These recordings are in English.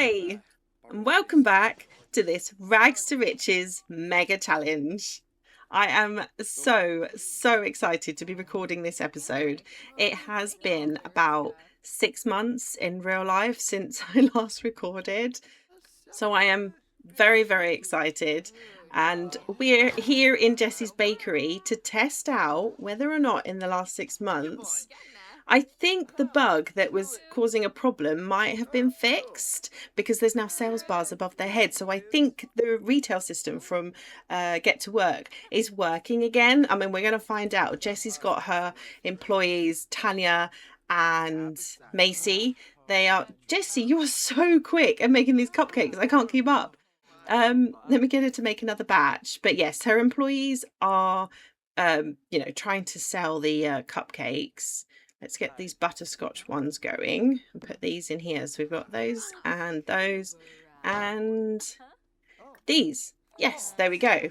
Hi, and welcome back to this Rags to Riches mega challenge. I am so excited to be recording this episode. It has been about 6 months in real life since I last recorded, so I am very excited. And we're here in Jessie's bakery to test out whether or not in the last 6 months I think the bug that was causing a problem might have been fixed because there's now sales bars above their head. So I think the retail system from Get to Work is working again. I mean, we're going to find out. Jessie's got her employees, Tanya and Macy. They are, Jessie, you are so quick at making these cupcakes. I can't keep up. Let me get her to make another batch. But yes, her employees are, trying to sell the cupcakes. Let's get these butterscotch ones going and put these in here. So we've got those and these. Yes, there we go.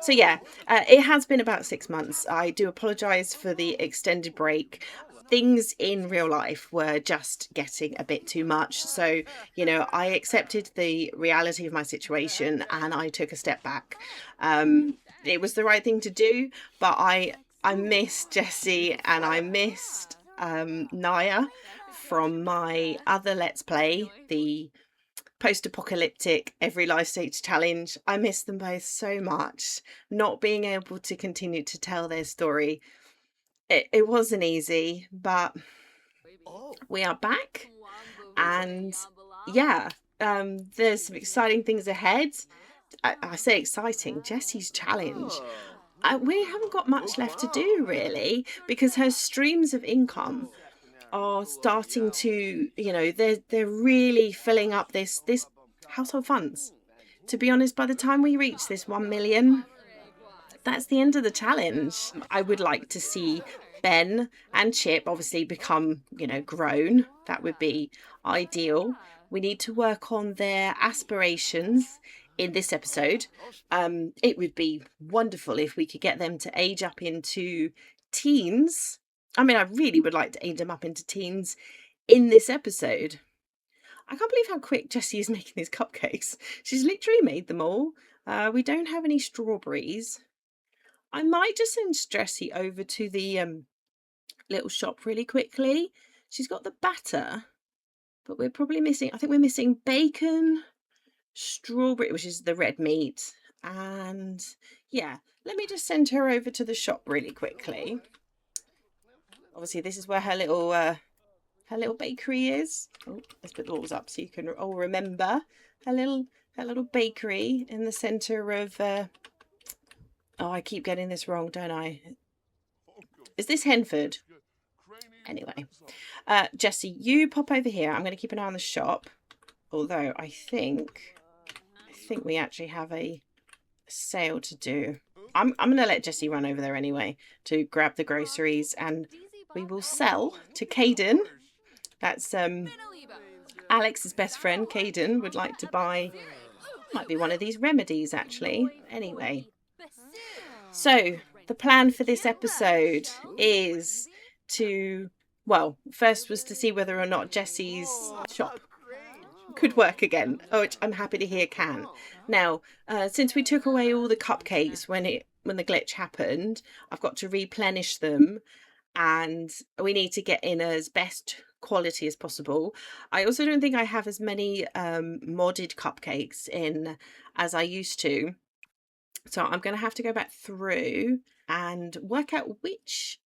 So yeah, it has been about 6 months. I do apologise for the extended break. Things in real life were just getting a bit too much. So, I accepted the reality of my situation and I took a step back. It was the right thing to do, but I missed Jessie and I missed Naya from my other Let's Play, the post-apocalyptic every life stage challenge. I miss them both so much. Not being able to continue to tell their story, it wasn't easy, but we are back, and yeah, there's some exciting things ahead. I say exciting. Jessie's challenge, we haven't got much left to do really, because her streams of income are starting to, they're really filling up this household funds. To be honest, by the time we reach this 1 million, that's the end of the challenge. I would like to see Ben and Chip obviously become, grown. That would be ideal. We need to work on their aspirations in this episode. It would be wonderful if we could get them to age up into teens. I mean, I really would like to age them up into teens in this episode. I can't believe how quick Jessie is making these cupcakes. She's literally made them all. We don't have any strawberries. I might just send Jessie over to the little shop really quickly. She's got the batter, but we're probably missing, I think we're missing bacon, strawberry, which is the red meat, and yeah, let me just send her over to the shop really quickly. Obviously, this is where her little bakery is. Oh, let's put the walls up so you can all remember her little bakery in the centre of. Oh, I keep getting this wrong, don't I? Is this Henford? Anyway, Jessie, you pop over here. I'm going to keep an eye on the shop. Although I think we actually have a sale to do. I'm going to let Jessie run over there anyway to grab the groceries, and we will sell to Caden. That's Alex's best friend. Caden would like to buy, might be one of these remedies actually. Anyway, so the plan for this episode is to, well, first was to see whether or not Jessie's shop could work again, which I'm happy to hear can. Now, since we took away all the cupcakes when the glitch happened, I've got to replenish them, and we need to get in as best quality as possible. I also don't think I have as many modded cupcakes in as I used to, so I'm going to have to go back through and work out which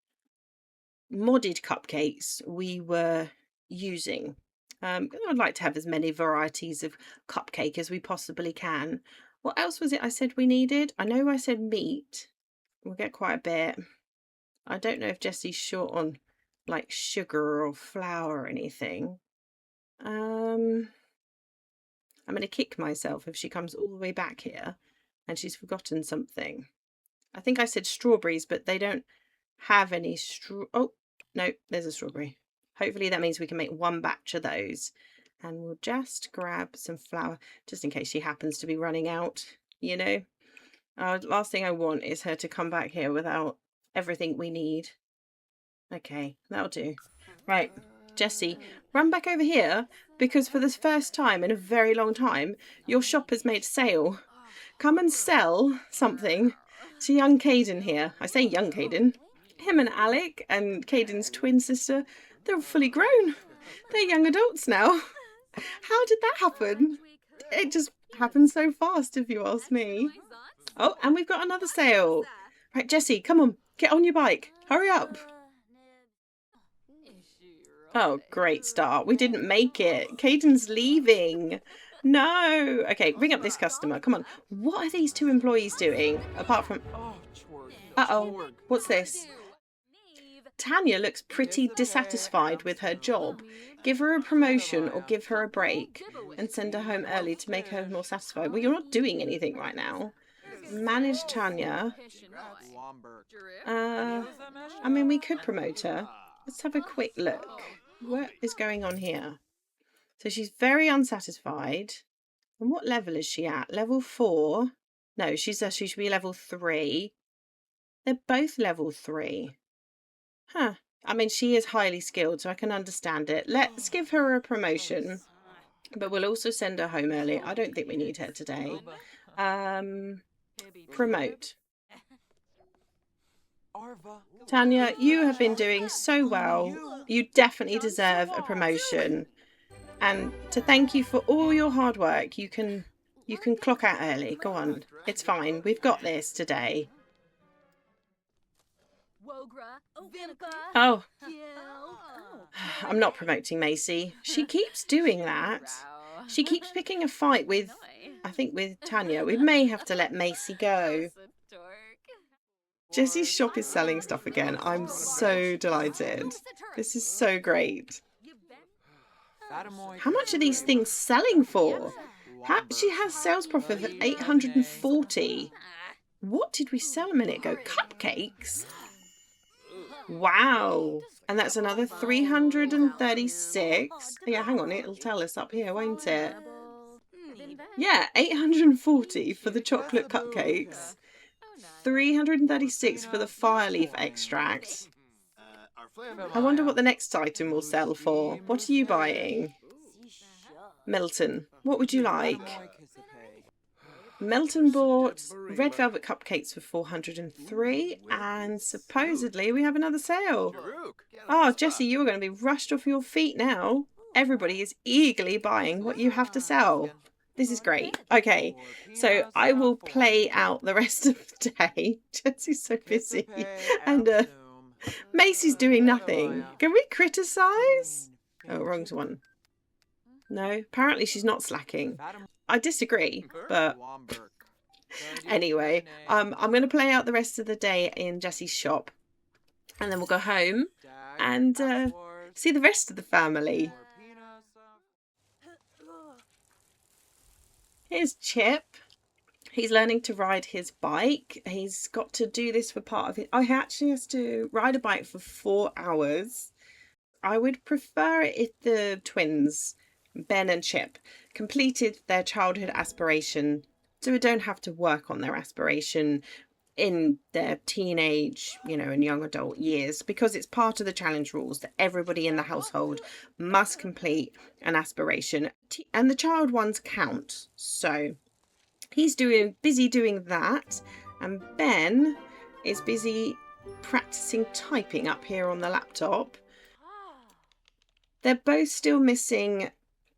modded cupcakes we were using. I'd like to have as many varieties of cupcake as we possibly can. What else was it I said we needed? I know I said meat. We'll get quite a bit. I don't know if Jessie's short on like sugar or flour or anything. I'm going to kick myself if she comes all the way back here and she's forgotten something. I think I said strawberries, but they don't have any oh, no, there's a strawberry. Hopefully that means we can make one batch of those. And we'll just grab some flour, just in case she happens to be running out, Last thing I want is her to come back here without everything we need. Okay, that'll do. Right, Jessie, run back over here because for the first time in a very long time, your shop has made a sale. Come and sell something to young Caden here. I say young Caden. Him and Alec and Caden's twin sister, they're fully grown. They're young adults now. How did that happen? It just happened so fast, if you ask me. Oh, and we've got another sale. Right, Jessie, come on, get on your bike. Hurry up. Oh, great start. We didn't make it. Caden's leaving. No. Okay, ring up this customer. Come on. What are these two employees doing? Apart from... Uh-oh. What's this? Tanya looks pretty dissatisfied with her job. Give her a promotion or give her a break and send her home early to make her more satisfied. Well, you're not doing anything right now. Manage Tanya. I mean, we could promote her. Let's have a quick look. What is going on here? So she's very unsatisfied. And what level is she at? Level 4? No, she should be level 3. They're both level 3. Huh. I mean, she is highly skilled, so I can understand it. Let's give her a promotion. But we'll also send her home early. I don't think we need her today. Promote. Tanya, you have been doing so well. You definitely deserve a promotion. And to thank you for all your hard work, you can clock out early. Go on. It's fine. We've got this today. Oh. I'm not promoting Macy. She keeps doing that. She keeps picking a fight with, I think, with Tanya. We may have to let Macy go. Jessie's shop is selling stuff again. I'm so delighted. This is so great. How much are these things selling for? She has sales profit of 840. What did we sell a minute ago? Cupcakes? Wow. And that's another 336. Yeah, hang on. It'll tell us up here, won't it? Yeah, 840 for the chocolate cupcakes. 336 for the fire leaf extract. I wonder what the next item will sell for. What are you buying? Milton, what would you like? Milton bought red velvet cupcakes for 403 and supposedly we have another sale. Oh, Jessie, you are going to be rushed off your feet now. Everybody is eagerly buying what you have to sell. This is great. Okay, so I will play out the rest of the day. Jessie's so busy. And Macy's doing nothing. Can we criticise? Oh, wrong one. No, apparently she's not slacking. I disagree, but anyway, I'm going to play out the rest of the day in Jessie's shop. And then we'll go home and see the rest of the family. Here's Chip. He's learning to ride his bike. He's got to do this for part of it. Oh, he actually has to ride a bike for 4 hours. I would prefer it if the twins, Ben and Chip, completed their childhood aspiration so we don't have to work on their aspiration in their teenage, and young adult years, because it's part of the challenge rules that everybody in the household must complete an aspiration, and the child ones count. So he's busy doing that, and Ben is busy practicing typing up here on the laptop. They're both still missing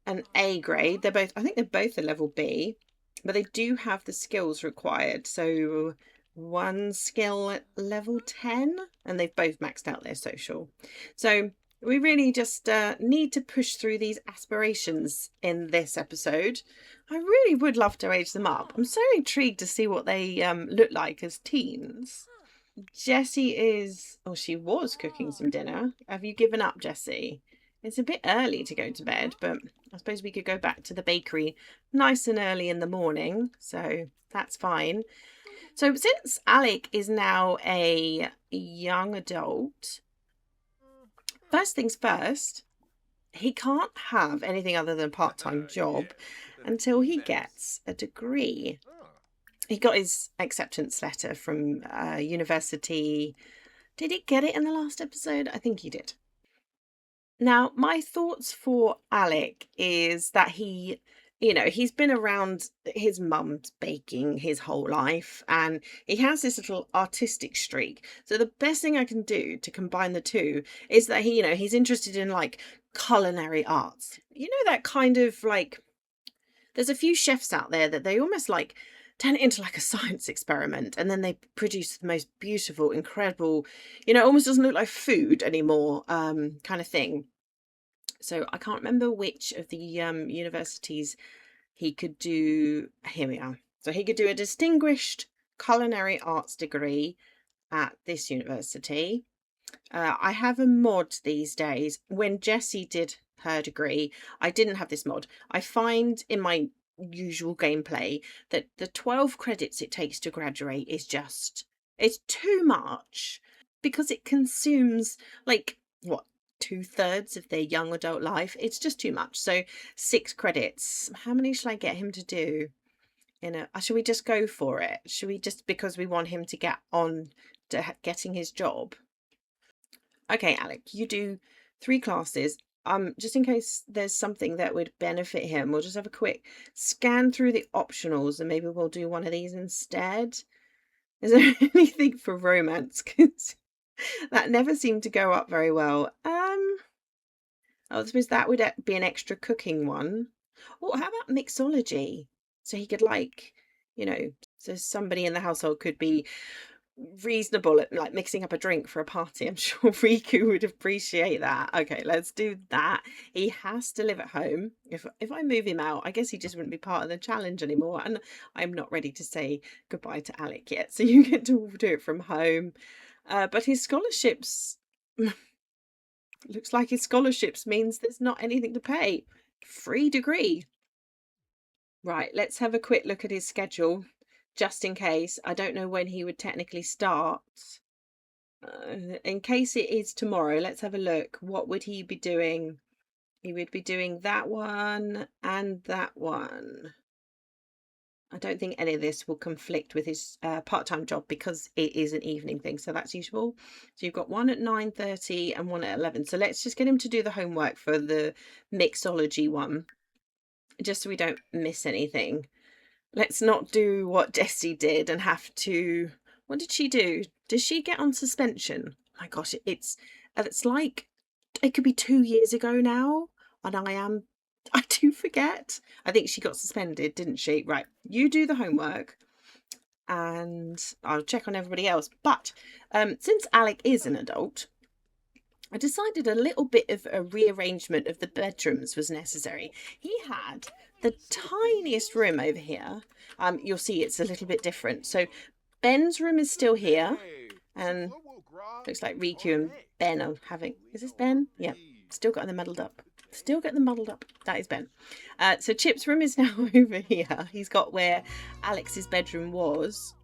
an A grade. I think they're both a level B, but they do have the skills required. So one skill at level 10, and they've both maxed out their social. So we really just need to push through these aspirations in this episode. I really would love to age them up. I'm so intrigued to see what they look like as teens. Jessie she was cooking some dinner. Have you given up, Jessie? It's a bit early to go to bed, but I suppose we could go back to the bakery nice and early in the morning, so that's fine. So since Alec is now a young adult, first things first, he can't have anything other than a part-time job until he gets a degree. He got his acceptance letter from university. Did he get it in the last episode? I think he did. Now, my thoughts for Alec is that he's been around his mum's baking his whole life, and he has this little artistic streak. So the best thing I can do to combine the two is that he's interested in like culinary arts. You know, that kind of like, there's a few chefs out there that they almost like turn it into like a science experiment, and then they produce the most beautiful, incredible, almost doesn't look like food anymore, kind of thing. So I can't remember which of the universities he could do. Here we are. So he could do a distinguished culinary arts degree at this university. I have a mod these days. When Jessie did her degree, I didn't have this mod. I find in my usual gameplay that the 12 credits it takes to graduate is it's too much, because it consumes like what, 2/3 of their young adult life. It's just too much. So 6 credits. How many shall I get him to do? Should we just go for it? Should we just, because we want him to get on to getting his job? Okay, Alec, you do 3 classes. Just in case there's something that would benefit him, we'll just have a quick scan through the optionals, and maybe we'll do one of these instead. Is there anything for romance? Because that never seemed to go up very well. I suppose that would be an extra cooking one. Or how about mixology? So he could so somebody in the household could be reasonable at like mixing up a drink for a party. I'm sure Riku would appreciate that. Okay, let's do that. He has to live at home. If I move him out, I guess he just wouldn't be part of the challenge anymore. And I'm not ready to say goodbye to Alec yet, so you get to do it from home. But his scholarships looks like his scholarships means there's not anything to pay. Free degree. Right, let's have a quick look at his schedule, just in case. I don't know when he would technically start. In case it is tomorrow, let's have a look. What would he be doing? He would be doing that one and that one. I don't think any of this will conflict with his part-time job, because it is an evening thing, so that's useful. So you've got one at 9:30 and one at 11. So let's just get him to do the homework for the mixology one, just so we don't miss anything. Let's not do what Jessie did and have to... What did she do? Does she get on suspension? Oh my gosh, it's like, it could be 2 years ago now, and I do forget. I think she got suspended, didn't she? Right, you do the homework and I'll check on everybody else. But since Alec is an adult, I decided a little bit of a rearrangement of the bedrooms was necessary. He had the tiniest room over here. You'll see it's a little bit different. So Ben's room is still here, and looks like Riku and Ben are having... Is this Ben? Yeah, still got them muddled up. Still get them muddled up. That is Ben. So Chip's room is now over here. He's got where Alex's bedroom was.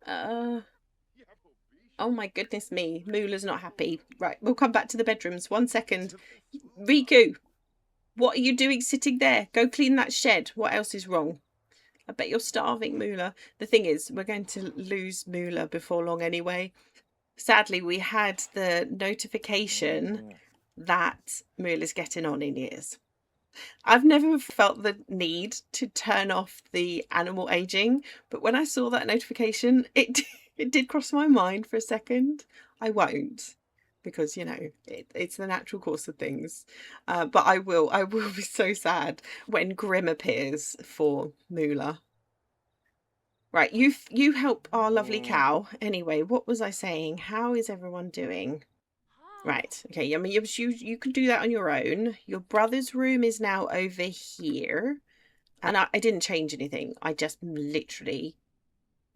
Oh my goodness me. Moola's not happy. Right, we'll come back to the bedrooms. 1 second. Riku, what are you doing sitting there? Go clean that shed. What else is wrong? I bet you're starving, Moola. The thing is, we're going to lose Moola before long anyway. Sadly, we had the notification that Moola's getting on in years. I've never felt the need to turn off the animal aging, but when I saw that notification, it did cross my mind for a second. I won't, because it's the natural course of things. But I will be so sad when Grim appears for Moola. Right, you help our lovely cow. Anyway, what was I saying? How is everyone doing? Right, okay, I mean, you can do that on your own. Your brother's room is now over here. And I didn't change anything. I just literally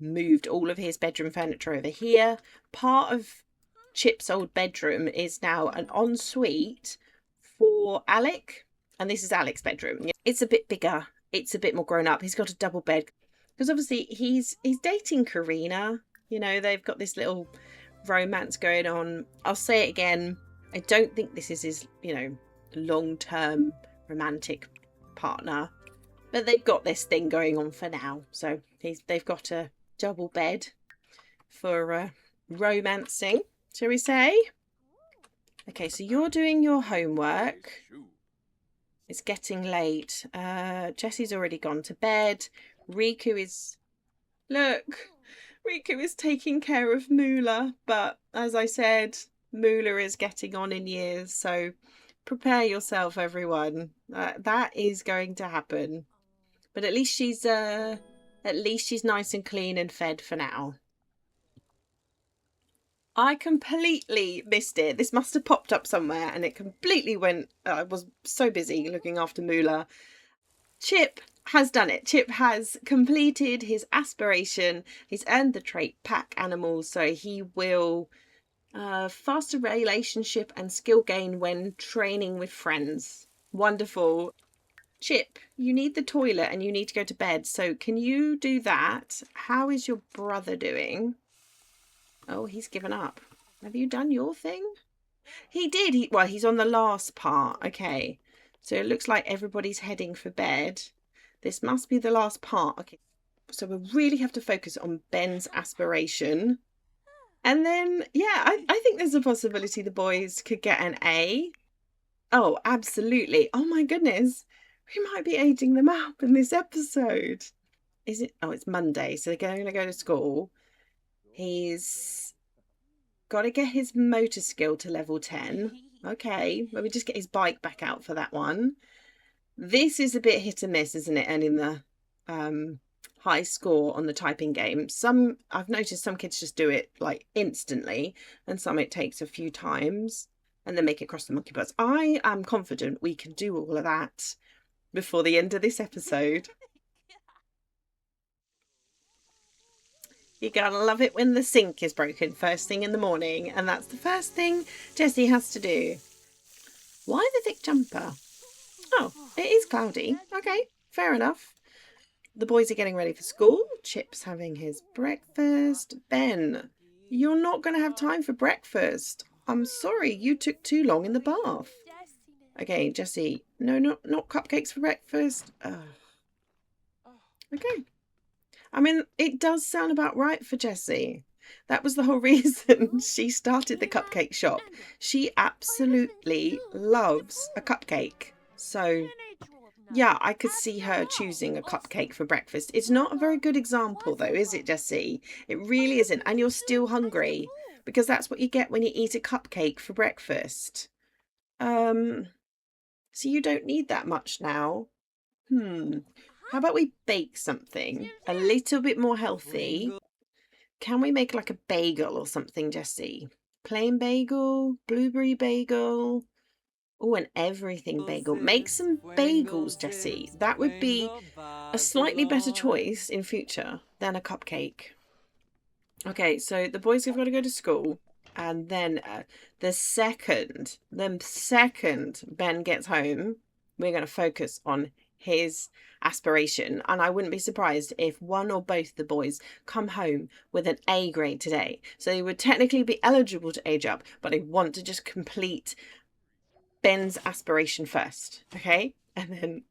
moved all of his bedroom furniture over here. Part of Chip's old bedroom is now an ensuite for Alec. And this is Alec's bedroom. It's a bit bigger. It's a bit more grown up. He's got a double bed. Because obviously he's dating Karina. They've got this little romance going on. I'll say it again. I don't think this is his, long-term romantic partner. But they've got this thing going on for now. So they've got a double bed for romancing, shall we say? Okay, so you're doing your homework. It's getting late. Jesse's already gone to bed. Riku is... Look, Riku is taking care of Moolah, but as I said, Moolah is getting on in years, so prepare yourself, everyone. That is going to happen. But at least she's nice and clean and fed for now. I completely missed it. This must have popped up somewhere and it completely went. I was so busy looking after Moolah. Chip has done it. Chip has completed his aspiration. He's earned the trait pack animals, so he will faster relationship and skill gain when training with friends. Wonderful. Chip, you need the toilet and you need to go to bed. So can you do that? How is your brother doing? Oh, he's given up. Have you done your thing? He did. Well, he's on the last part. Okay. So it looks like everybody's heading for bed. This must be the last part. Okay. So we really have to focus on Ben's aspiration. And then, yeah, I think there's a possibility the boys could get an A. Oh, absolutely. Oh my goodness. We might be aging them up in this episode. Is it? Oh, it's Monday. So they're going to go to school. He's got to get his motor skill to level 10. Okay, maybe just get his bike back out for that one. This is a bit hit and miss, isn't it? Earning the high score on the typing game. I've noticed some kids just do it like instantly, and some it takes a few times and then make it across the monkey bars. I am confident we can do all of that before the end of this episode. You're gonna love it when the sink is broken first thing in the morning, and that's the first thing Jessie has to do. Why the thick jumper? Oh, it is cloudy. Okay, fair enough. The boys are getting ready for school. Chip's having his breakfast. Ben, you're not going to have time for breakfast. I'm sorry, you took too long in the bath. Okay, Jessie, no, not cupcakes for breakfast. Okay. I mean, it does sound about right for Jessie. That was the whole reason she started the cupcake shop. She absolutely loves a cupcake. So, yeah, I could see her choosing a cupcake for breakfast. It's not a very good example, though, is it, Jessie? It really isn't. And you're still hungry because that's what you get when you eat a cupcake for breakfast. So you don't need that much now. How about we bake something a little bit more healthy? Can we make like a bagel or something, Jessie? Plain bagel, blueberry bagel. Oh, an everything bagel. Make some bagels, Jessie. That would be a slightly better choice in future than a cupcake. Okay, so the boys have got to go to school. And then the second Ben gets home, we're going to focus on his aspiration. And I wouldn't be surprised if one or both the boys come home with an A grade today. So they would technically be eligible to age up, but I want to just complete Ben's aspiration first. Okay? And then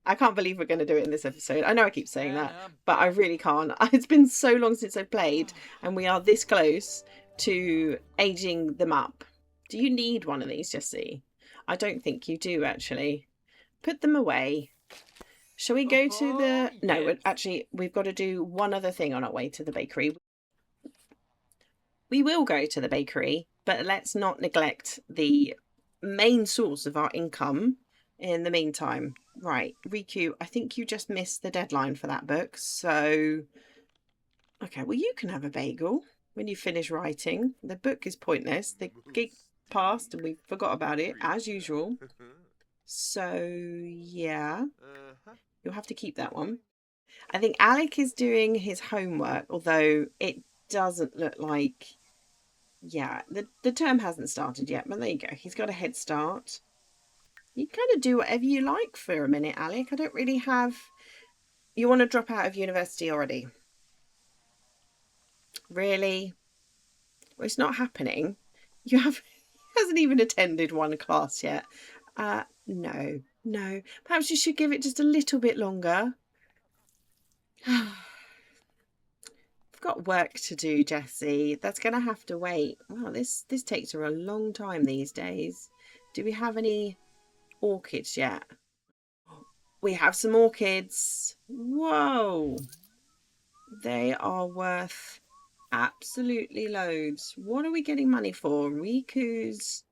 I can't believe we're going to do it in this episode. I know I keep saying that, but I really can't. It's been so long since I've played, and we are this close to aging them up. Do you need one of these, Jessie? I don't think you do, actually. Put them away. Shall we go to the... No, actually, we've got to do one other thing on our way to the bakery. We will go to the bakery, but let's not neglect the main source of our income in the meantime. Right, Riku, I think you just missed the deadline for that book, so... Okay, well, you can have a bagel when you finish writing. The book is pointless. The gig passed and we forgot about it, as usual. So, yeah. You'll have to keep that one. I think Alec is doing his homework, although it doesn't look like... Yeah, the term hasn't started yet, but there you go. He's got a head start. You kind of do whatever you like for a minute, Alec. I don't really have... You want to drop out of university already? Really? Well, it's not happening. You have... He hasn't even attended one class yet. No. Perhaps you should give it just a little bit longer. I've got work to do, Jessie. That's going to have to wait. Wow, this takes her a long time these days. Do we have any orchids yet? We have some orchids. Whoa. They are worth absolutely loads. What are we getting money for? Riku's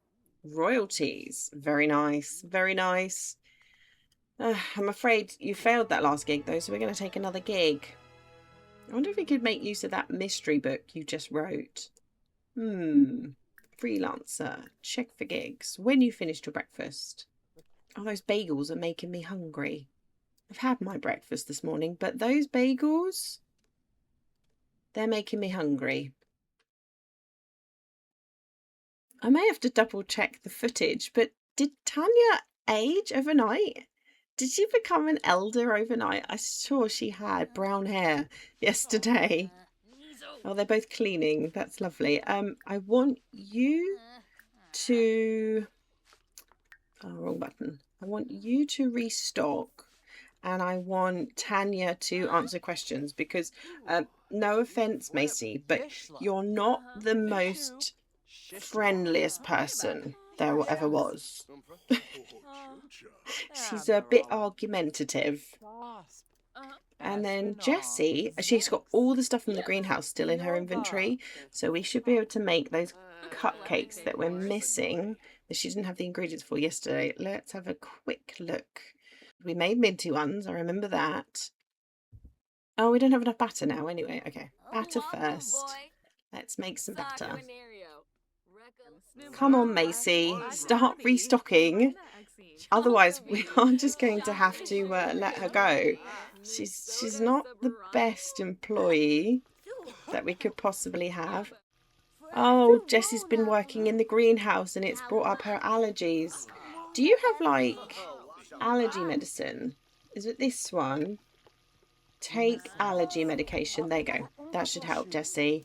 royalties. Very nice. Very nice. I'm afraid you failed that last gig though, so we're going to take another gig. I wonder if we could make use of that mystery book you just wrote. Freelancer. Check for gigs. When you finished your breakfast. Oh, those bagels are making me hungry. I've had my breakfast this morning, but those bagels, they're making me hungry. I may have to double check the footage, but did Tanya age overnight? Did she become an elder overnight? I saw she had brown hair yesterday. Oh, they're both cleaning. That's lovely. I want you to... Oh, wrong button. I want you to restock, and I want Tanya to answer questions because, no offense, Macy, but you're not the most friendliest person there ever was. She's a bit argumentative. And then Jessie, she's got all the stuff from the greenhouse still in her inventory, so we should be able to make those cupcakes that we're missing that she didn't have the ingredients for yesterday. Let's have a quick look. We made minty ones, I remember that. Oh, we don't have enough batter now anyway. Okay, batter first. Let's make some batter. Come on, Macy, start restocking. Otherwise, we are just going to have to let her go. She's not the best employee that we could possibly have. Oh, Jessie's been working in the greenhouse and it's brought up her allergies. Do you have, like, allergy medicine? Is it this one? Take allergy medication. There you go. That should help, Jessie.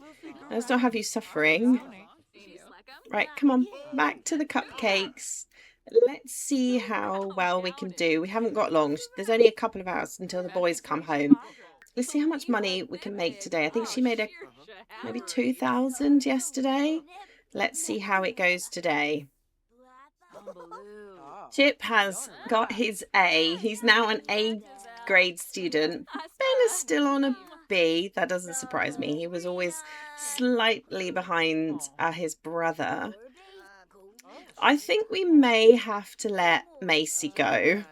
Let's not have you suffering. Right, come on. Back to the cupcakes. Let's see how well we can do. We haven't got long. There's only a couple of hours until the boys come home. Let's see how much money we can make today. I think she made maybe 2,000 yesterday. Let's see how it goes today. Chip has got his A. He's now an A grade student. Ben is still on a B. That doesn't surprise me. He was always slightly behind his brother. I think we may have to let Macy go.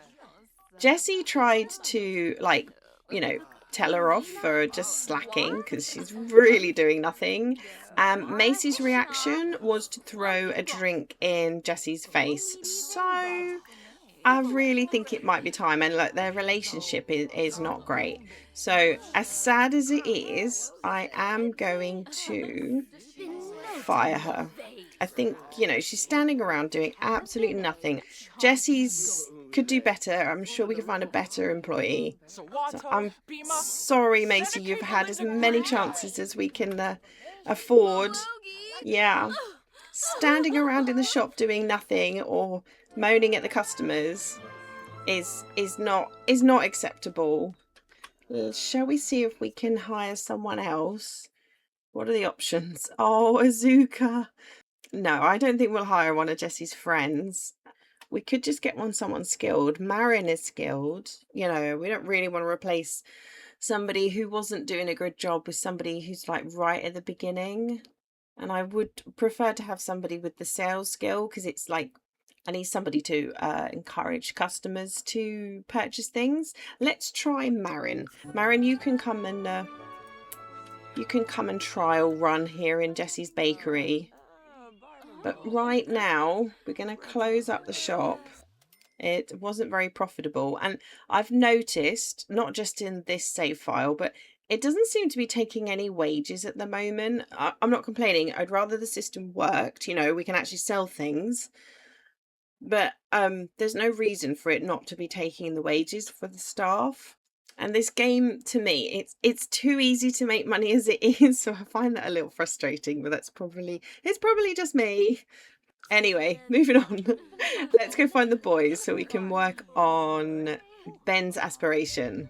Jessie tried to, like, you know, tell her off for just slacking because she's really doing nothing. Macy's reaction was to throw a drink in Jessie's face. So I really think it might be time. And look, their relationship is not great. So as sad as it is, I am going to fire her. I think, you know, she's standing around doing absolutely nothing. Jessie's could do better. I'm sure we can find a better employee. So I'm sorry, Macy, you've had as many chances as we can afford. Yeah. Standing around in the shop doing nothing or moaning at the customers is not acceptable. Shall we see if we can hire someone else? What are the options? Oh, Azuka. No, I don't think we'll hire one of Jessie's friends. We could just get someone skilled. Marin is skilled. You know, we don't really want to replace somebody who wasn't doing a good job with somebody who's like right at the beginning. And I would prefer to have somebody with the sales skill because it's like I need somebody to encourage customers to purchase things. Let's try Marin. Marin, you can come and trial run here in Jessie's bakery. But right now, we're going to close up the shop. It wasn't very profitable. And I've noticed, not just in this save file, but it doesn't seem to be taking any wages at the moment. I'm not complaining. I'd rather the system worked. You know, we can actually sell things. But there's no reason for it not to be taking the wages for the staff. And this game, to me, it's too easy to make money as it is, so I find that a little frustrating, but it's probably just me. Anyway, moving on. Let's go find the boys so we can work on Ben's aspiration.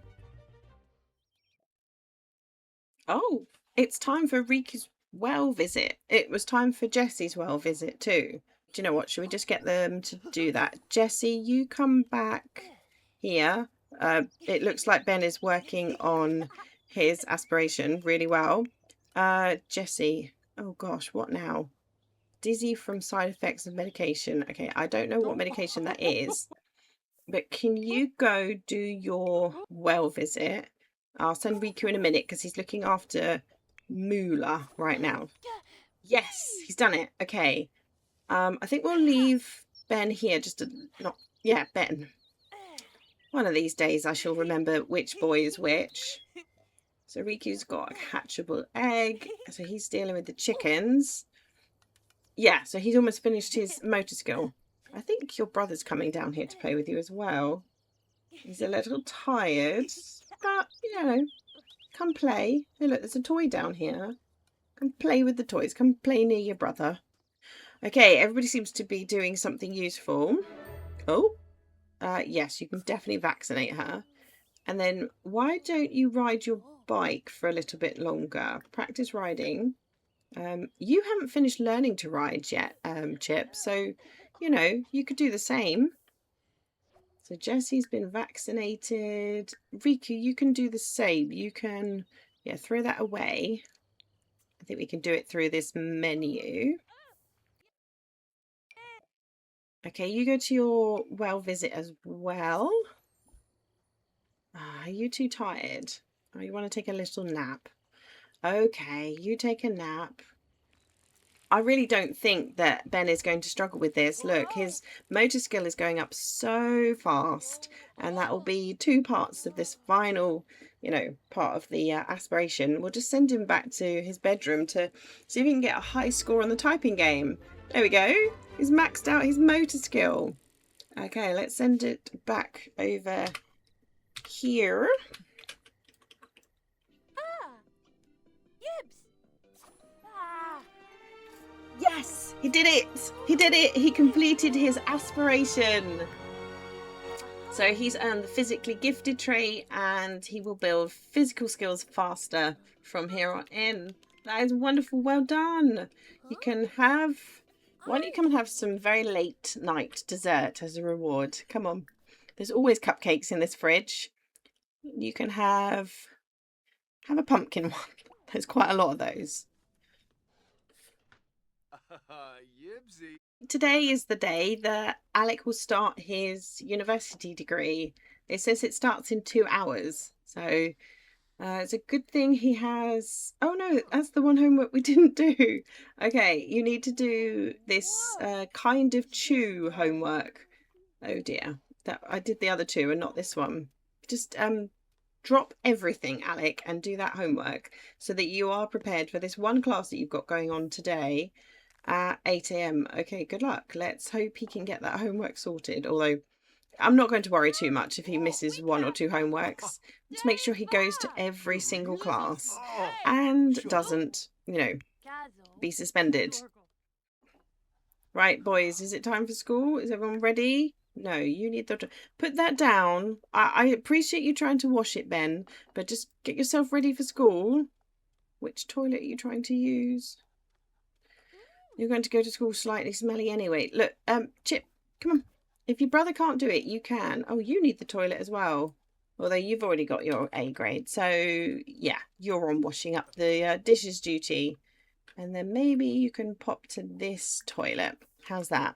Oh, It's time for Riku's well visit. It was time for Jesse's well visit too. Do you know what? Should we just get them to do that? Jesse, you come back here. It looks like Ben is working on his aspiration really well. Jesse, oh gosh, what now? Dizzy from side effects of medication. Okay, I don't know what medication that is, but can you go do your well visit? I'll send Riku in a minute because he's looking after Moolah right now. Yes, he's done it. Okay. I think we'll leave Ben here just to not... Yeah, Ben. One of these days I shall remember which boy is which. So Riku's got a hatchable egg. So he's dealing with the chickens. Yeah, so he's almost finished his motor skill. I think your brother's coming down here to play with you as well. He's a little tired, but, you know, come play. Hey, look, there's a toy down here. Come play with the toys. Come play near your brother. Okay, everybody seems to be doing something useful. Oh, yes, you can definitely vaccinate her. And then why don't you ride your bike for a little bit longer? Practice riding. You haven't finished learning to ride yet, Chip, so, you know, you could do the same. So Jesse's been vaccinated. Riku, you can do the same. You can, yeah, throw that away. I think we can do it through this menu. Okay, you go to your well visit as well. Are you too tired? Oh, you want to take a little nap? Okay, you take a nap. I really don't think that Ben is going to struggle with this. Look, his motor skill is going up so fast, and that will be 2 parts of this final, you know, part of the aspiration. We'll just send him back to his bedroom to see if he can get a high score on the typing game. There we go. He's maxed out his motor skill. Okay, let's send it back over here. Yes, he did it. He did it. He completed his aspiration. So he's earned the physically gifted trait and he will build physical skills faster from here on in. That is wonderful. Well done. You can have... Why don't you come and have some very late night dessert as a reward? Come on. There's always cupcakes in this fridge. You can have a pumpkin one. There's quite a lot of those. Today is the day that Alec will start his university degree. It says it starts in 2 hours. So it's a good thing he has... Oh no, that's the one homework we didn't do. Okay, you need to do this kind of chew homework. Oh dear, that I did the other 2 and not this one. Just drop everything, Alec, and do that homework so that you are prepared for this one class that you've got going on today at 8 AM. Okay, good luck. Let's hope he can get that homework sorted, although I'm not going to worry too much if he misses 1 or 2 homeworks. Let's make sure he goes to every single class and doesn't, you know, be suspended. Right, boys, is it time for school? Is everyone ready? No, you need the... Put that down. I appreciate you trying to wash it, Ben, but just get yourself ready for school. Which toilet are you trying to use? You're going to go to school slightly smelly anyway. Look, Chip, come on. If your brother can't do it, you can. Oh, you need the toilet as well. Although you've already got your A grade. So, yeah, you're on washing up the dishes duty. And then maybe you can pop to this toilet. How's that?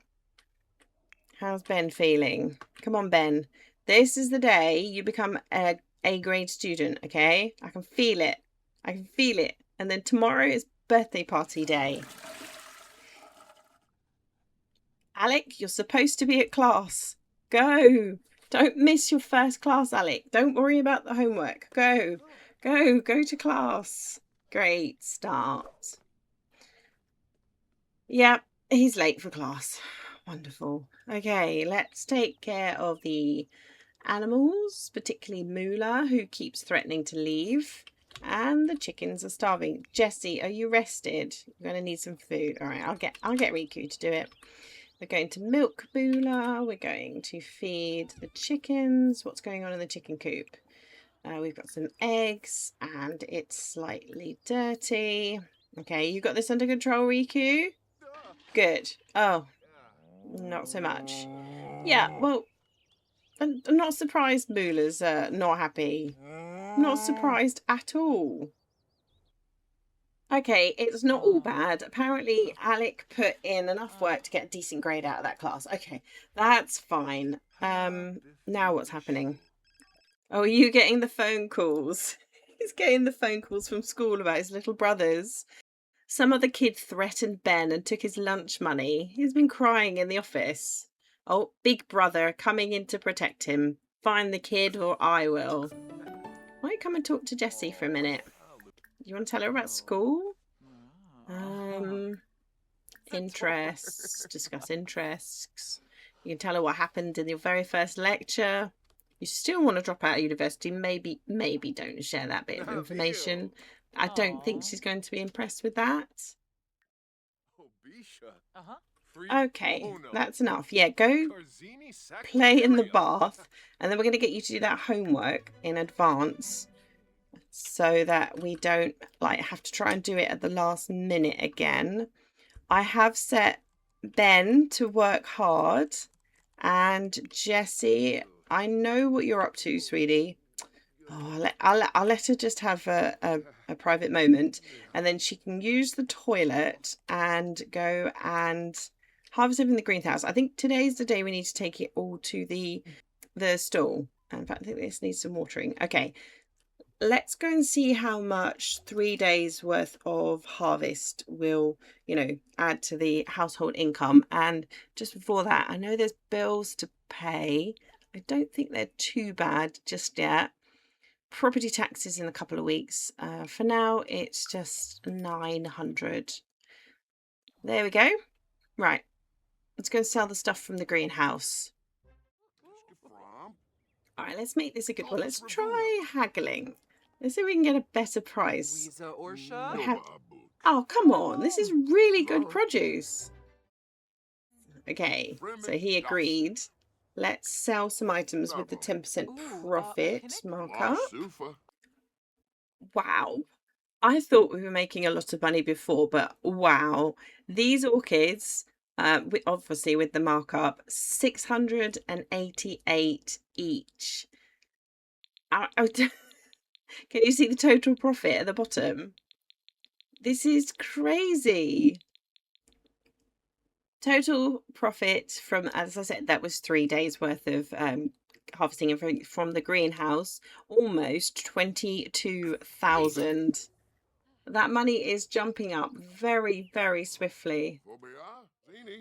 How's Ben feeling? Come on, Ben. This is the day you become a A grade student, okay? I can feel it. I can feel it. And then tomorrow is birthday party day. Alec, you're supposed to be at class. Go. Don't miss your first class, Alec. Don't worry about the homework. Go. Go to class. Great start. Yeah, he's late for class. Wonderful. Okay, let's take care of the animals, particularly Moolah, who keeps threatening to leave. And the chickens are starving. Jessie, are you rested? You're going to need some food. All right, I'll get Riku to do it. We're going to milk Moolah. We're going to feed the chickens. What's going on in the chicken coop? We've got some eggs and it's slightly dirty. Okay, you got this under control, Riku? Good. Oh, not so much. Yeah, well, I'm not surprised Moola's not happy. Not surprised at all. Okay, it's not all bad. Apparently, Alec put in enough work to get a decent grade out of that class. Okay, that's fine. Now what's happening? Oh, are you getting the phone calls? He's getting the phone calls from school about his little brothers. Some other kid threatened Ben and took his lunch money. He's been crying in the office. Oh, big brother coming in to protect him. Find the kid or I will. Why don't you come and talk to Jessie for a minute? You want to tell her about school? Interests. Discuss interests. You can tell her what happened in your very first lecture. You still want to drop out of university. Maybe don't share that bit of information. I don't think she's going to be impressed with that. Okay, that's enough. Yeah, go play in the bath, and then we're going to get you to do that homework in advance so that we don't have to try and do it at the last minute again. I have set Ben to work hard, and Jessie, I know what you're up to, sweetie. Oh, I'll let her just have a private moment, and then she can use the toilet and go and harvest it in the greenhouse. I think today's the day we need to take it all to the stall. In fact, I think this needs some watering. Okay, let's go and see how much 3 days worth of harvest will, add to the household income. And just before that, I know there's bills to pay. I don't think they're too bad just yet. Property taxes in a couple of weeks. For now, it's just 900. There we go. Right. Let's go and sell the stuff from the greenhouse. All right, let's make this a good one. Let's try haggling. Let's see if we can get a better price. Oh, come on. This is really good produce. Okay, so he agreed. Let's sell some items with the 10% profit markup. Wow. I thought we were making a lot of money before, but wow. These orchids, obviously with the markup, 688 each. Can you see the total profit at the bottom? This is crazy. Total profit from, as I said, that was 3 days worth of harvesting from the greenhouse, almost 22,000. That money is jumping up very, very swiftly.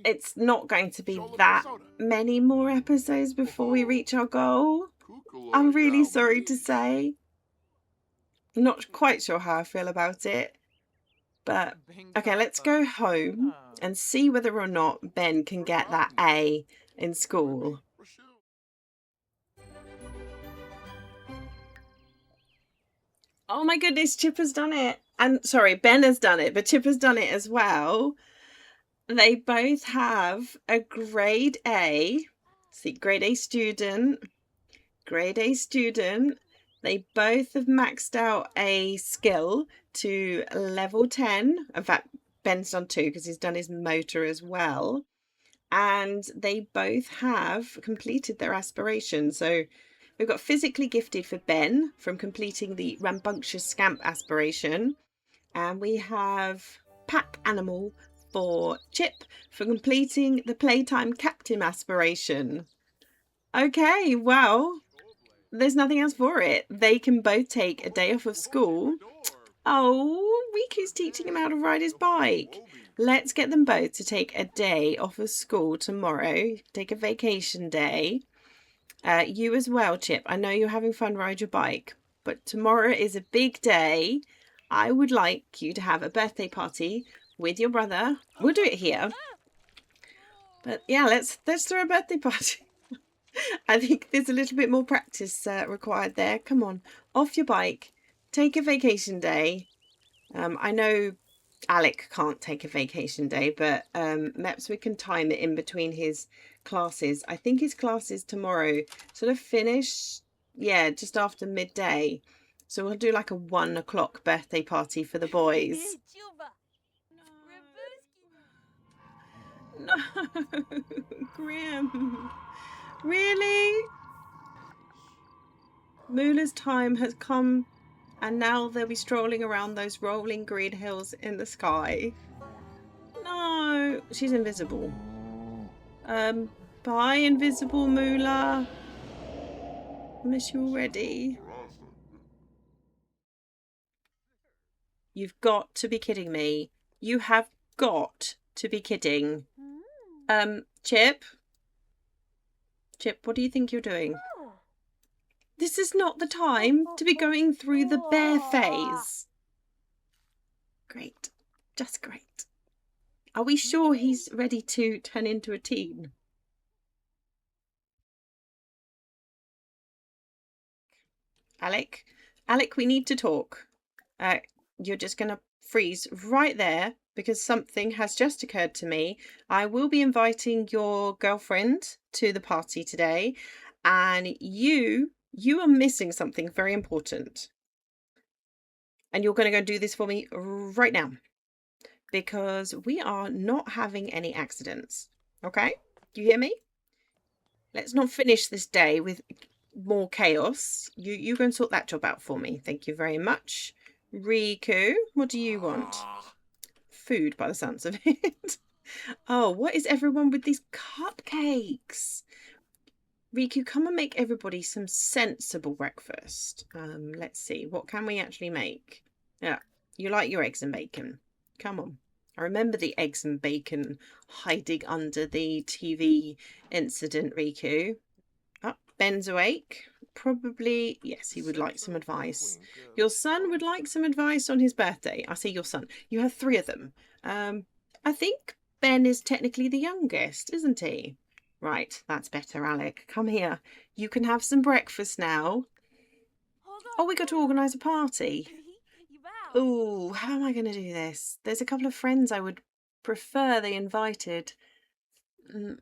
It's not going to be that many more episodes before we reach our goal. I'm really sorry to say. I'm not quite sure how I feel about it. But, okay, let's go home and see whether or not Ben can get that A in school. Oh my goodness, Chip has done it. And sorry, Ben has done it, but Chip has done it as well. They both have a grade A. See, grade A student. Grade A student. They both have maxed out a skill to level 10. In fact, Ben's done 2 because he's done his motor as well. And they both have completed their aspirations. So we've got physically gifted for Ben from completing the rambunctious scamp aspiration. And we have pack animal for Chip for completing the playtime captain aspiration. Okay, well, there's nothing else for it. They can both take a day off of school. Oh, Riku's teaching him how to ride his bike. Let's get them both to take a day off of school tomorrow. Take a vacation day. You as well, Chip. I know you're having fun riding your bike, but tomorrow is a big day. I would like you to have a birthday party with your brother. We'll do it here. But yeah, let's throw a birthday party. I think there's a little bit more practice required there. Come on, off your bike. Take a vacation day. I know Alec can't take a vacation day, but perhaps we can time it in between his classes. I think his class is tomorrow. Sort of finish Yeah, just after midday. So we'll do like a 1 o'clock birthday party for the boys. No, Grim. Really? Moola's time has come, and now they'll be strolling around those rolling green hills in the sky. No, she's invisible. Bye, invisible Moola. Miss you already. You've got to be kidding me. You have got to be kidding. Chip? Chip, what do you think you're doing? This is not the time to be going through the bear phase. Great. Just great. Are we sure he's ready to turn into a teen? Alec? Alec, we need to talk. You're just going to freeze right there because something has just occurred to me. I will be inviting your girlfriend to the party today, and you are missing something very important. And you're going to go do this for me right now because we are not having any accidents. Okay? Do you hear me? Let's not finish this day with more chaos. You go and sort that job out for me. Thank you very much. Riku, what do you want? Food, by the sounds of it. Oh, what is everyone with these cupcakes? Riku, come and make everybody some sensible breakfast. Let's see. What can we actually make? Yeah, you like your eggs and bacon. Come on. I remember the eggs and bacon hiding under the TV incident, Riku. Oh, Ben's awake. Probably, yes, he would like some advice. Your son would like some advice on his birthday. I say your son. You have 3 of them. I think Ben is technically the youngest, isn't he? Right, that's better, Alec. Come here. You can have some breakfast now. Oh, we got to organise a party. Oh, how am I going to do this? There's a couple of friends I would prefer they invited.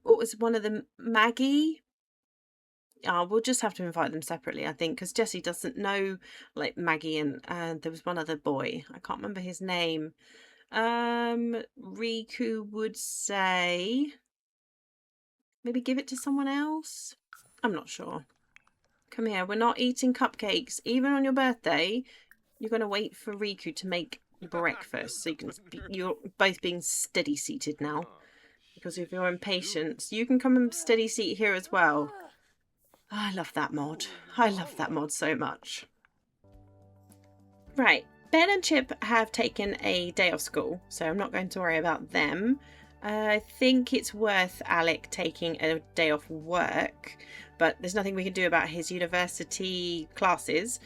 What was one of them? Maggie? Oh, we'll just have to invite them separately, I think, because Jessie doesn't know, like, Maggie and there was one other boy. I can't remember his name. Riku would say maybe give it to someone else. I'm not sure. Come here. We're not eating cupcakes. Even on your birthday, you're going to wait for Riku to make breakfast. So you're both being steady seated now because of your impatience. You can come and steady seat here as well. Oh, I love that mod. I love that mod so much. Right. Ben and Chip have taken a day off school, so I'm not going to worry about them. I think it's worth Alec taking a day off work, but there's nothing we can do about his university classes.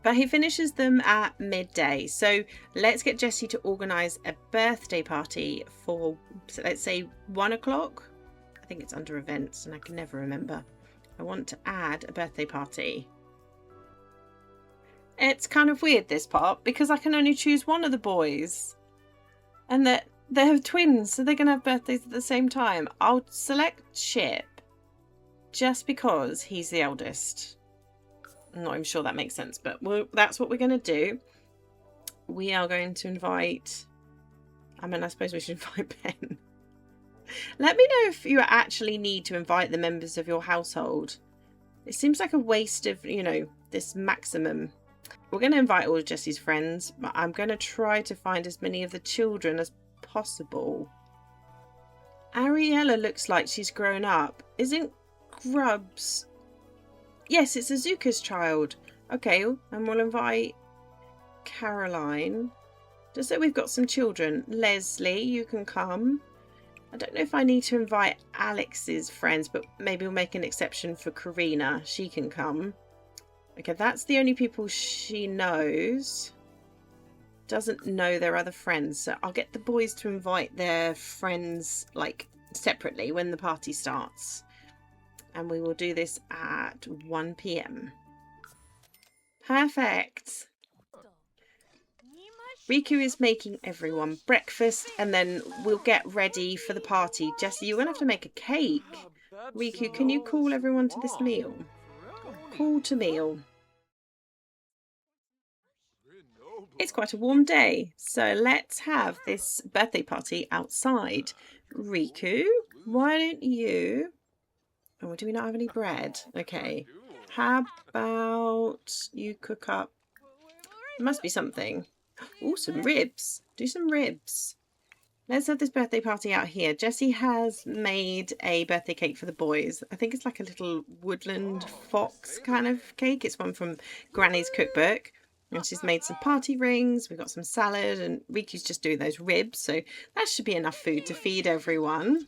But he finishes them at midday. So let's get Jessie to organise a birthday party for, so let's say 1 o'clock. I think it's under events and I can never remember. I want to add a birthday party. It's kind of weird, this part, because I can only choose one of the boys. And they're twins, so they're going to have birthdays at the same time. I'll select Chip just because he's the eldest. I'm not even sure that makes sense, but that's what we're going to do. We are going to invite... I mean, I suppose we should invite Ben. Let me know if you actually need to invite the members of your household. It seems like a waste of, this maximum. We're going to invite all of Jessie's friends, but I'm going to try to find as many of the children as possible. Ariella looks like she's grown up. Isn't Grubs... Yes, it's Azuka's child. Okay, and we'll invite Caroline. Just so we've got some children. Leslie, you can come. I don't know if I need to invite Alex's friends, but maybe we'll make an exception for Karina. She can come. Okay, that's the only people she knows. Doesn't know their other friends. So I'll get the boys to invite their friends, like, separately when the party starts. And we will do this at 1 p.m. Perfect. Riku is making everyone breakfast and then we'll get ready for the party. Jessie, you're going to have to make a cake. Riku, can you call everyone to this meal? call to meal. It's quite a warm day, so let's have this birthday party outside. Riku, why don't you... Oh, do we not have any bread? Okay. How about you cook up... There must be something. Oh, some ribs. Do some ribs. Let's have this birthday party out here. Jessie has made a birthday cake for the boys. I think it's like a little woodland fox kind of cake. It's one from Granny's cookbook. And she's made some party rings. We've got some salad, and Riku's just doing those ribs. So that should be enough food to feed everyone.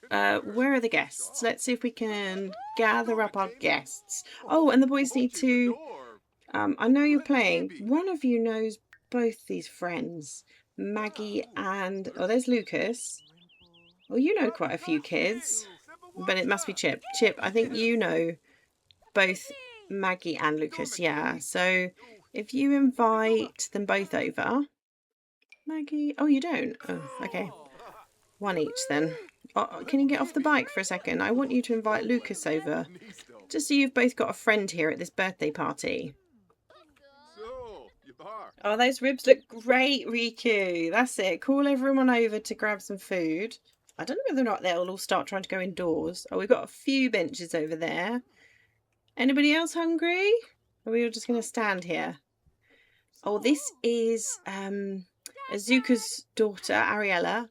Where are the guests? Let's see if we can gather up our guests. Oh, and the boys need to... I know you're playing. One of you knows both these friends. Maggie and... Oh, there's Lucas. Oh, you know quite a few kids. But it must be Chip. Chip, I think you know both Maggie and Lucas. Yeah, so if you invite them both over... Maggie... Oh, you don't? Oh, okay. One each then. Oh, can you get off the bike for a second? I want you to invite Lucas over. Just so you've both got a friend here at this birthday party. Oh, those ribs look great, Riku. That's it. Call everyone over to grab some food. I don't know whether or not they'll all start trying to go indoors. Oh, we've got a few benches over there. Anybody else hungry? Or are we all just going to stand here? Oh, this is Azuka's daughter, Ariella.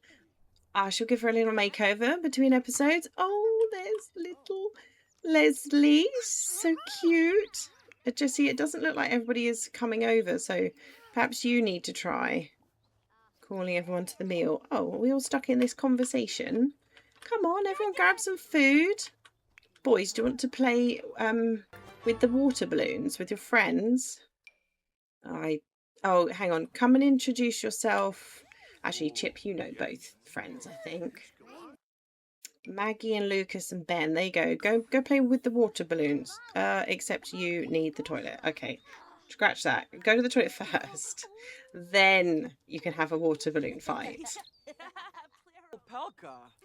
I shall give her a little makeover between episodes. Oh, there's little Leslie. So cute. Jessie, it doesn't look like everybody is coming over, so perhaps you need to try calling everyone to the meal. Oh, are we all stuck in this conversation? Come on, everyone grab some food. Boys, do you want to play with the water balloons with your friends? Oh, hang on. Come and introduce yourself. Actually, Chip, you know both friends, I think. Maggie and Lucas and Ben. There you go. Go play with the water balloons. Except you need the toilet. Okay. Scratch that. Go to the toilet first. Then you can have a water balloon fight.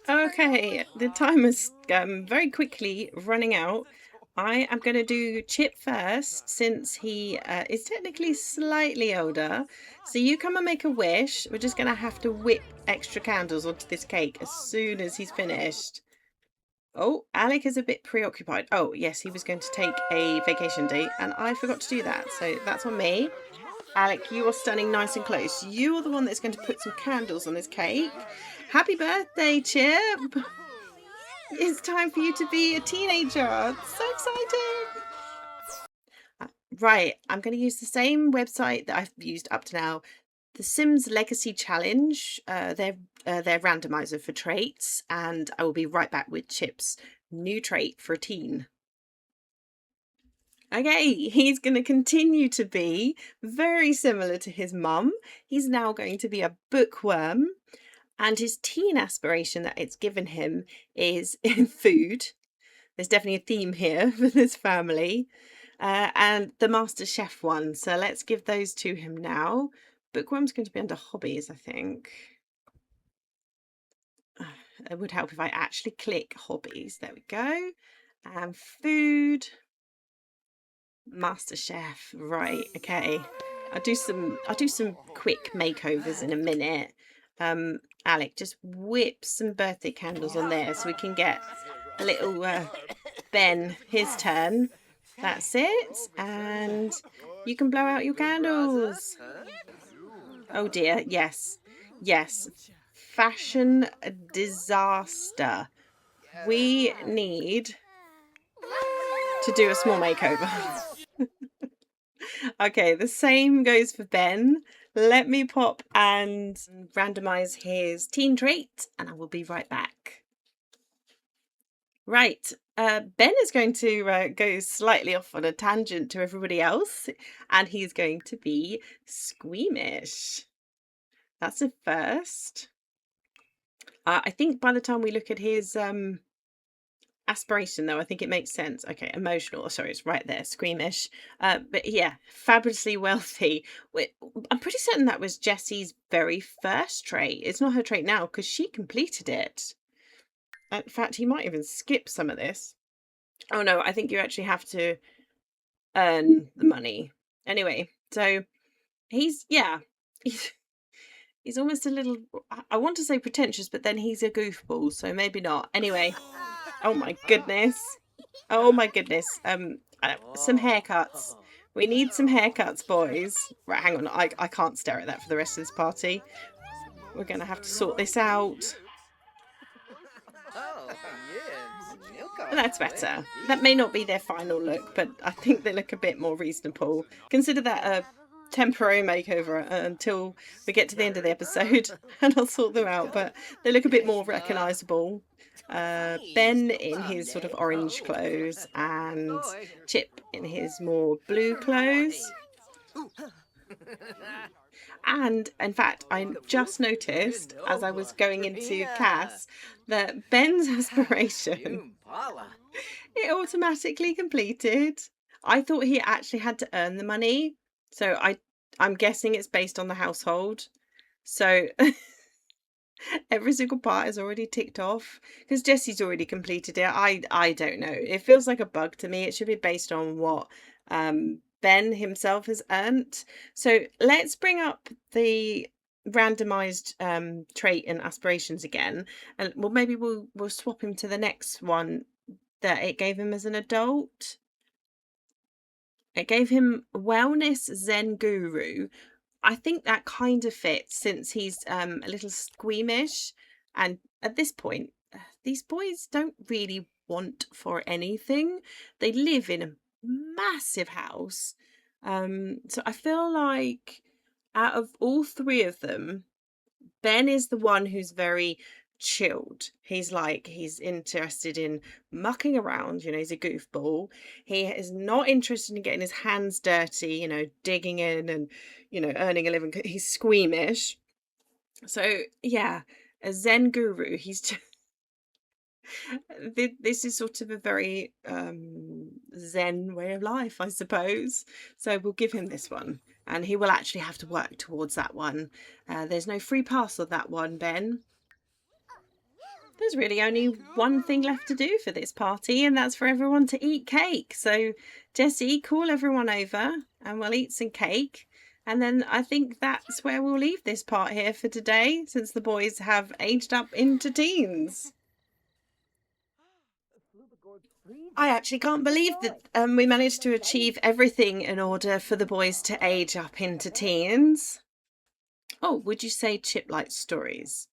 Okay. The time is very quickly running out. I am going to do Chip first, since he is technically slightly older. So you come and make a wish. We're just going to have to whip extra candles onto this cake as soon as he's finished. Oh, Alec is a bit preoccupied. Oh, yes, he was going to take a vacation day, and I forgot to do that. So that's on me. Alec, you are standing nice and close. You are the one that's going to put some candles on this cake. Happy birthday, Chip! It's time for you to be a teenager. So exciting! Right, I'm going to use the same website that I've used up to now. The Sims Legacy Challenge. They're randomizer for traits, and I will be right back with Chip's new trait for a teen. Okay, he's going to continue to be very similar to his mum. He's now going to be a bookworm. And his teen aspiration that it's given him is in food. There's definitely a theme here for this family. And the Master Chef one. So let's give those to him now. Bookworm's going to be under hobbies, I think. It would help if I actually click hobbies. There we go. And food. Master Chef. Right, okay. I'll do some quick makeovers in a minute. Alec, just whip some birthday candles on there so we can get a little Ben his turn. That's it. And you can blow out your candles. Oh dear, yes. Yes. Fashion disaster. We need to do a small makeover. Okay, the same goes for Ben. Let me pop and randomize his teen trait, and I will be right back. Right, Ben is going to go slightly off on a tangent to everybody else, and he's going to be squeamish. That's a first. I think by the time we look at his aspiration, though, I think it makes sense. Okay, emotional. Sorry, it's right there. Squeamish. But yeah, fabulously wealthy. I'm pretty certain that was Jessie's very first trait. It's not her trait now because she completed it. In fact, he might even skip some of this. Oh no, I think you actually have to earn the money. Anyway, so he's yeah, he's he's almost a little. I want to say pretentious, but then he's a goofball, so maybe not. Anyway, oh my goodness, oh my goodness. Some haircuts. We need some haircuts, boys. Right, hang on. I can't stare at that for the rest of this party. We're gonna have to sort this out. That's better. That may not be their final look, but I think they look a bit more reasonable. Consider that a temporary makeover until we get to the end of the episode and I'll sort them out, but they look a bit more recognisable. Ben in his sort of orange clothes and Chip in his more blue clothes. And in fact, I just noticed as I was going into Cass that Ben's aspiration, it automatically completed. I thought he actually had to earn the money. So I'm guessing it's based on the household. So every single part is already ticked off because Jesse's already completed it. I don't know. It feels like a bug to me. It should be based on what Ben himself has earned. So let's bring up the randomized trait and aspirations again, and well, maybe we'll swap him to the next one that it gave him as an adult. It gave him wellness Zen guru. I think that kind of fits since he's a little squeamish, and at this point, these boys don't really want for anything. They live in a massive house, so I feel like out of all three of them, Ben is the one who's very chilled. He's interested in mucking around, he's a goofball. He is not interested in getting his hands dirty, digging in and, earning a living. He's squeamish. So, yeah, a Zen guru, he's just this is sort of a very Zen way of life, I suppose. So we'll give him this one, and he will actually have to work towards that one. There's no free pass on that one, Ben. There's really only one thing left to do for this party, and that's for everyone to eat cake. So, Jessie, call everyone over and we'll eat some cake. And then I think that's where we'll leave this part here for today, since the boys have aged up into teens. I actually can't believe that we managed to achieve everything in order for the boys to age up into teens. Oh, would you say Chip likes stories?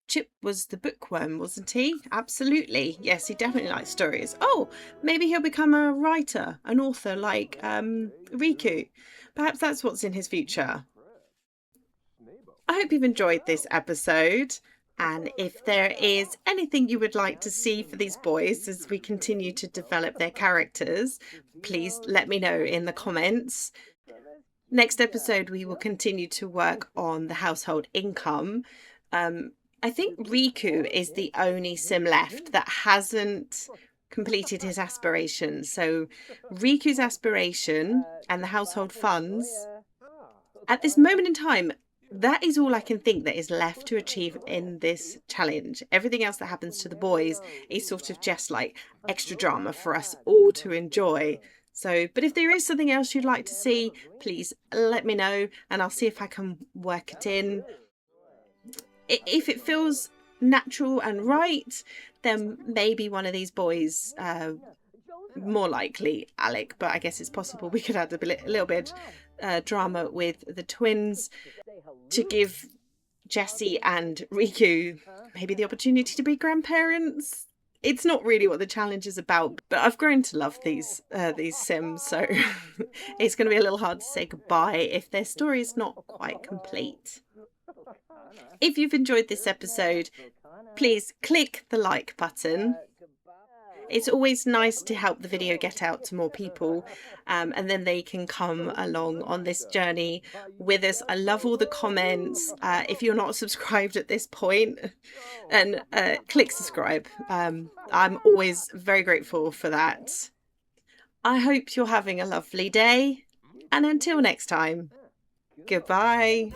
Chip was the bookworm, wasn't he? Absolutely. Yes, he definitely likes stories. Oh, maybe he'll become a writer, an author like Riku. Perhaps that's what's in his future. I hope you've enjoyed this episode. And if there is anything you would like to see for these boys as we continue to develop their characters, please let me know in the comments. Next episode, we will continue to work on the household income. I think Riku is the only sim left that hasn't completed his aspiration. So Riku's aspiration and the household funds, at this moment in time, that is all I can think that is left to achieve in this challenge. Everything else that happens to the boys is sort of just like extra drama for us all to enjoy. So, but if there is something else you'd like to see, please let me know and I'll see if I can work it in. If it feels natural and right, then maybe one of these boys, more likely Alec, but I guess it's possible we could add a little bit drama with the twins to give Jessie and Riku maybe the opportunity to be grandparents. It's not really what the challenge is about, but I've grown to love these Sims, so it's going to be a little hard to say goodbye if their story is not quite complete. If you've enjoyed this episode, please click the like button. It's always nice to help the video get out to more people, and then they can come along on this journey with us. I love all the comments. If you're not subscribed at this point, and click subscribe. I'm always very grateful for that. I hope you're having a lovely day, and until next time, goodbye.